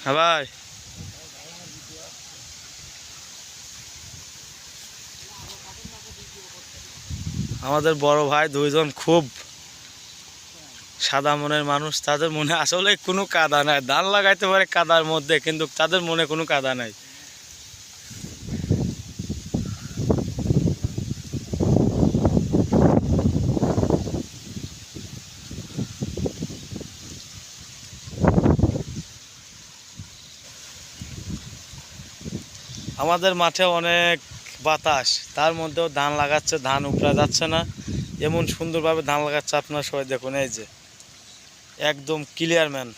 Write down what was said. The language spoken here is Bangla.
হ্যাঁ ভাই, আমাদের বড় ভাই দুইজন খুব সাদা মনের মানুষ। তাদের মনে আসলে কোনো কাদা নাই। ধান লাগাইতে পারে কাদার মধ্যে, কিন্তু তাদের মনে কোনো কাদা নাই। আমাদের মাঠে অনেক বাতাস, তার মধ্যেও ধান লাগাচ্ছে, ধান উপড়া যাচ্ছে না। এমন সুন্দরভাবে ধান লাগাচ্ছে, আপনার সবাই দেখুন, এই যে একদম ক্লিয়ার ম্যান।